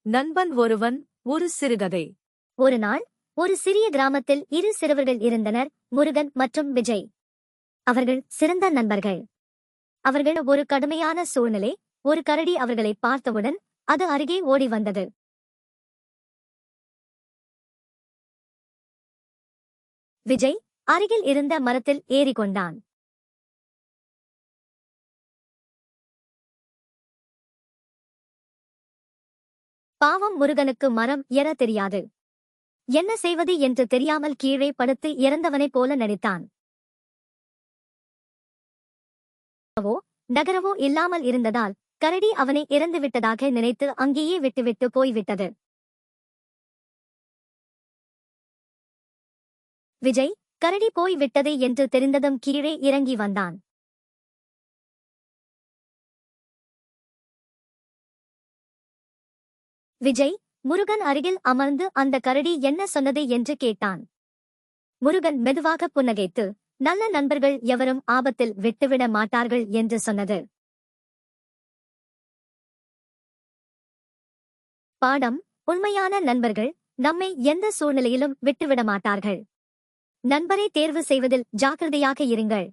நண்பன் ஒருவன் ஒரு சிறுகதை. ஒரு நாள் ஒரு சிறிய கிராமத்தில் இரு சிறுவர்கள் இருந்தனர், முருகன் மற்றும் விஜய். அவர்கள் சிறந்த நண்பர்கள். அவர்கள் ஒரு கடுமையான சூழ்நிலை. ஒரு கரடி அவர்களை பார்த்தவுடன் அது அருகே ஓடி வந்தது. விஜய் அருகில் இருந்த மரத்தில் ஏறிக்கொண்டான். பாவம், முருகனுக்கு மரம் ஏற தெரியாது. என்ன செய்வது என்று தெரியாமல் கீழே படுத்து இறந்தவனைப் போல நடித்தான். நகரவோ இல்லாமல் இருந்ததால் கரடி அவனை இறந்துவிட்டதாக நினைத்து அங்கேயே விட்டுவிட்டு போய்விட்டது. விஜய் கரடி போய் விட்டது என்று தெரிந்ததும் கீழே இறங்கி வந்தான். விஜய் முருகன் அருகில் அமர்ந்து அந்த கரடி என்ன சொன்னது என்று கேட்டான். முருகன் மெதுவாக புன்னகைத்து, நல்ல நண்பர்கள் எவரும் ஆபத்தில் விட்டுவிட மாட்டார்கள் என்று சொன்னது. பாடம்: உண்மையான நண்பர்கள் நம்மை எந்த சூழ்நிலையிலும் விட்டுவிட மாட்டார்கள். நண்பரை தேர்வு செய்வதில் ஜாக்கிரதையாக இருங்கள்.